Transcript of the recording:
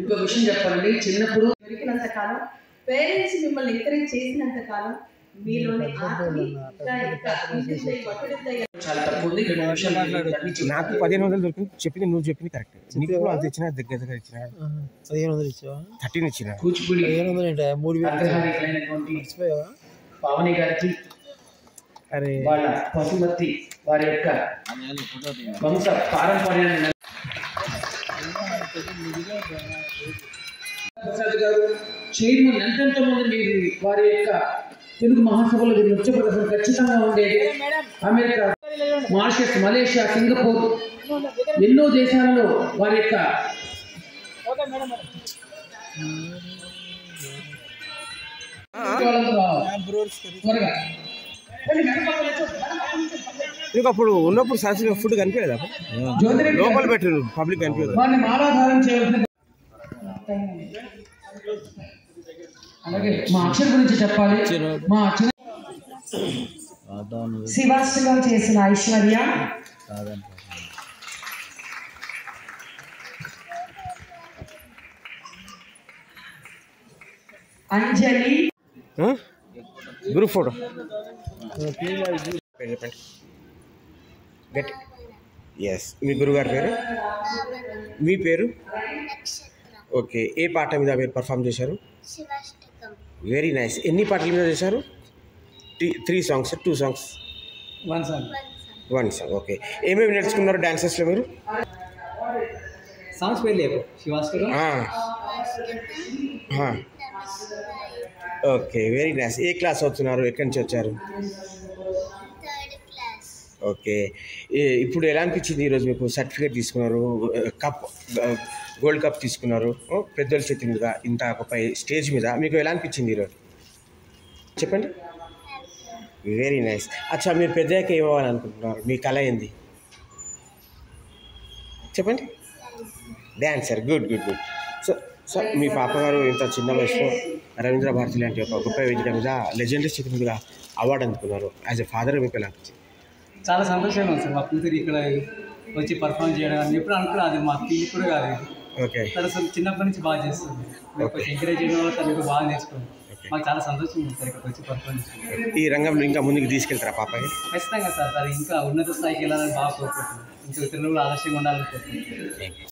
ఇంకో విషయం చెప్పాలండి, చిన్నప్పుడు దొరికినంత కాలం పేరెంట్స్ మిమ్మల్ని ఎంకరేజ్ చేసినంత కాలం మీలోని చాలా తక్కువ ఉంది. 2 నిమిషాలు నాకు 1500 దొరికింది. చెప్పింది నువ్వు చెప్పింది కరెక్ట్. నీకు అంత ఇచ్చిన దగ్గర దగ్గర ఇచ్చిన 1500 ఇచ్చావా? 13 ఇచ్చిన. కూచిపూడి 1500 ఏంటా? 3000 పావని గారికి అరే వాళ్ళ పశుమతి వారి యొక్క వంశ పారంపర్యాన్ని ప్రసాద్ గారు చైర్మన్ ఎంతెంత మంది మీరు వారి యొక్క తెలుగు మహాసభలో నృత్య ప్రదర్శన ఖచ్చితంగా ఉండేది. అమెరికా, మారిషస్, మలేషియా, సింగపూర్ ఎన్నో దేశాలలో వారి యొక్క త్వరగా నీకు అప్పుడు ఉన్నప్పుడు సరస్వతి ఫుడ్ కనిపించలేదు. లోపల పెట్టారు, పబ్లిక్ కనిపించదు. వారిని మాలాధారం చేయవలసిన అలాగే మా అక్షర్ గురించి చెప్పాలి. మా అక్షర శివాస్తుగా చేసిన ఐశ్వర్య, అంజలి, గ్రూప్ ఫోటో చెప్పండి. గట్టి. ఎస్, మీ గురుగారి పేరు? మీ పేరు? ఓకే, ఏ పాట మీద మీరు పర్ఫామ్ చేశారు? Very nice. ఎన్ని పాటల మీద చేశారు? 3 songs, 2 songs? 1 song. ఓకే, ఏమేమి నేర్చుకున్నారు డాన్సెస్లో మీరు? సాంగ్స్ పేరు లేవు. శివాస్కర్. Okay, very nice. ఏ క్లాస్ అవుతున్నారు? ఎక్కడి నుంచి వచ్చారు? ఓకే, ఇప్పుడు ఎలా అనిపించింది ఈరోజు మీకు? సర్టిఫికేట్ తీసుకున్నారు, కప్, గోల్డ్ కప్ తీసుకున్నారు పెద్దల చేతి మీద, ఇంత ఒక స్టేజ్ మీద. మీకు ఎలా అనిపించింది ఈరోజు చెప్పండి. Very nice. అచ్చా, మీరు పెద్దయ్యాక ఏమవ్వాలనుకుంటున్నారు? మీ కళ ఏంది చెప్పండి. Dancer. Good good good. So మీ పాపగారు ఇంత చిన్న వయసులో రవీంద్ర భారతి లాంటి ఒక గొప్ప వేదిక మీద లెజెండరీ చేతి మీదుగా అవార్డు అందుకున్నారు. యాజ్ ఎ ఫాదర్ మీకు ఎలా అనిపించింది? చాలా సంతోషంగా ఉంది సార్. మా కూతురు ఇక్కడ వచ్చి పర్ఫామ్ చేయడం అని ఎప్పుడు అనుకున్నా. అది మా ఫీల్ కూడా కాదు. ఓకే, తను అసలు చిన్నప్పటి నుంచి బాగా చేస్తుంది. కొంచెం ఎంకరేజ్ చేయడం వల్ల తను బాగా నేర్చుకుంది. మాకు చాలా సంతోషంగా ఉంది సార్ ఇక్కడికి వచ్చి పర్ఫామ్ చేస్తుంది. ఈ రంగంలో ఇంకా ముందుకు తీసుకెళ్తారా పాపకి? ఖచ్చితంగా సార్. అది ఇంకా ఉన్నత స్థాయికి వెళ్ళాలని బాగా కోరుకుంటున్నాను. ఇంకా ఇతరులు కూడా ఆలస్యంగా ఉండాలని కోరుకుంటున్నాను.